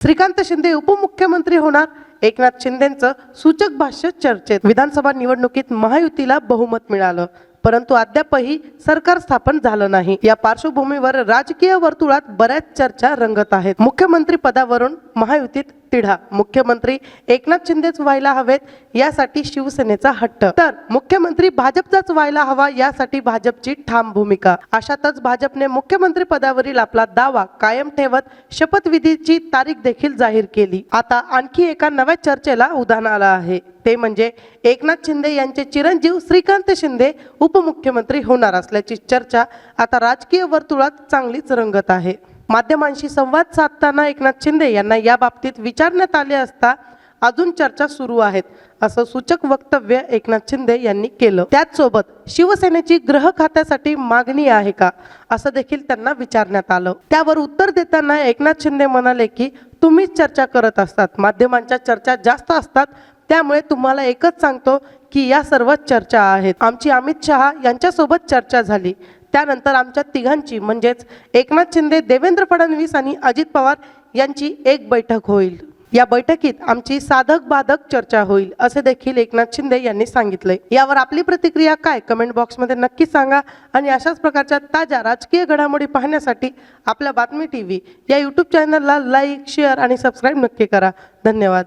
श्रीकांत शिंदे उपमुख्यमंत्री होणार, एकनाथ शिंदेंचं सूचक भाष्य चर्चेत। विधानसभा निवडणुकीत महायुतीला बहुमत मिळालं, परंतु अद्यापही सरकार स्थापन झालं नाही। या पार्श्वभूमीवर राजकीय वर्तुळात बऱ्याच चर्चा रंगत आहेत। मुख्यमंत्री पदावरून महायुतीत तिढा, मुख्यमंत्री एकनाथ शिंदेच व्हायला हवेत यासाठी शिवसेनेचा हट्ट, तर मुख्यमंत्री भाजपचाच व्हायला हवा यासाठी भाजपची ठाम भूमिका। अशातच भाजपने मुख्यमंत्री पदावरील आपला दावा कायम ठेवत शपथविधीची तारीख देखील जाहीर केली। आता आणखी एका नव्या चर्चेला उधाण आलं आहे, ते म्हणजे एकनाथ शिंदे यांचे चिरंजीव श्रीकांत शिंदे उपमुख्यमंत्री होणार असल्याची चर्चा आता राजकीय वर्तुळात चांगलीच रंगत आहे। माध्यमांशी संवाद साधताना एकनाथ शिंदे यांना या बाबतीत विचारण्यात आले असता अजून चर्चा सुरू आहेत असं सूचक वक्तव्य एकनाथ शिंदे यांनी केलं। त्याचसोबत शिवसेनेची गृह खात्यासाठी मागणी आहे का असं देखील त्यांना विचारण्यात आलं। त्यावर उत्तर देताना एकनाथ शिंदे म्हणाले की तुम्हीच चर्चा करत असतात, माध्यमांच्या चर्चा जास्त असतात, त्यामुळे तुम्हाला एकच सांगतो की या सर्व चर्चा आहेत। आमची अमित शहा यांच्यासोबत चर्चा झाली, त्यानंतर आमच्या तिघांची म्हणजेच एकनाथ शिंदे, देवेंद्र फडणवीस आणि अजित पवार यांची एक बैठक होईल। या बैठकीत आमची साधक बाधक चर्चा होईल असे देखील एकनाथ शिंदे यांनी सांगितले। यावर आपली प्रतिक्रिया काय, कमेंट बॉक्समध्ये नक्की सांगा आणि अशाच प्रकारच्या ताज्या राजकीय घडामोडी पाहण्यासाठी आपल्या बातमी टीव्ही या यूट्यूब चॅनलला लाईक, शेअर आणि सबस्क्राईब नक्की करा। धन्यवाद।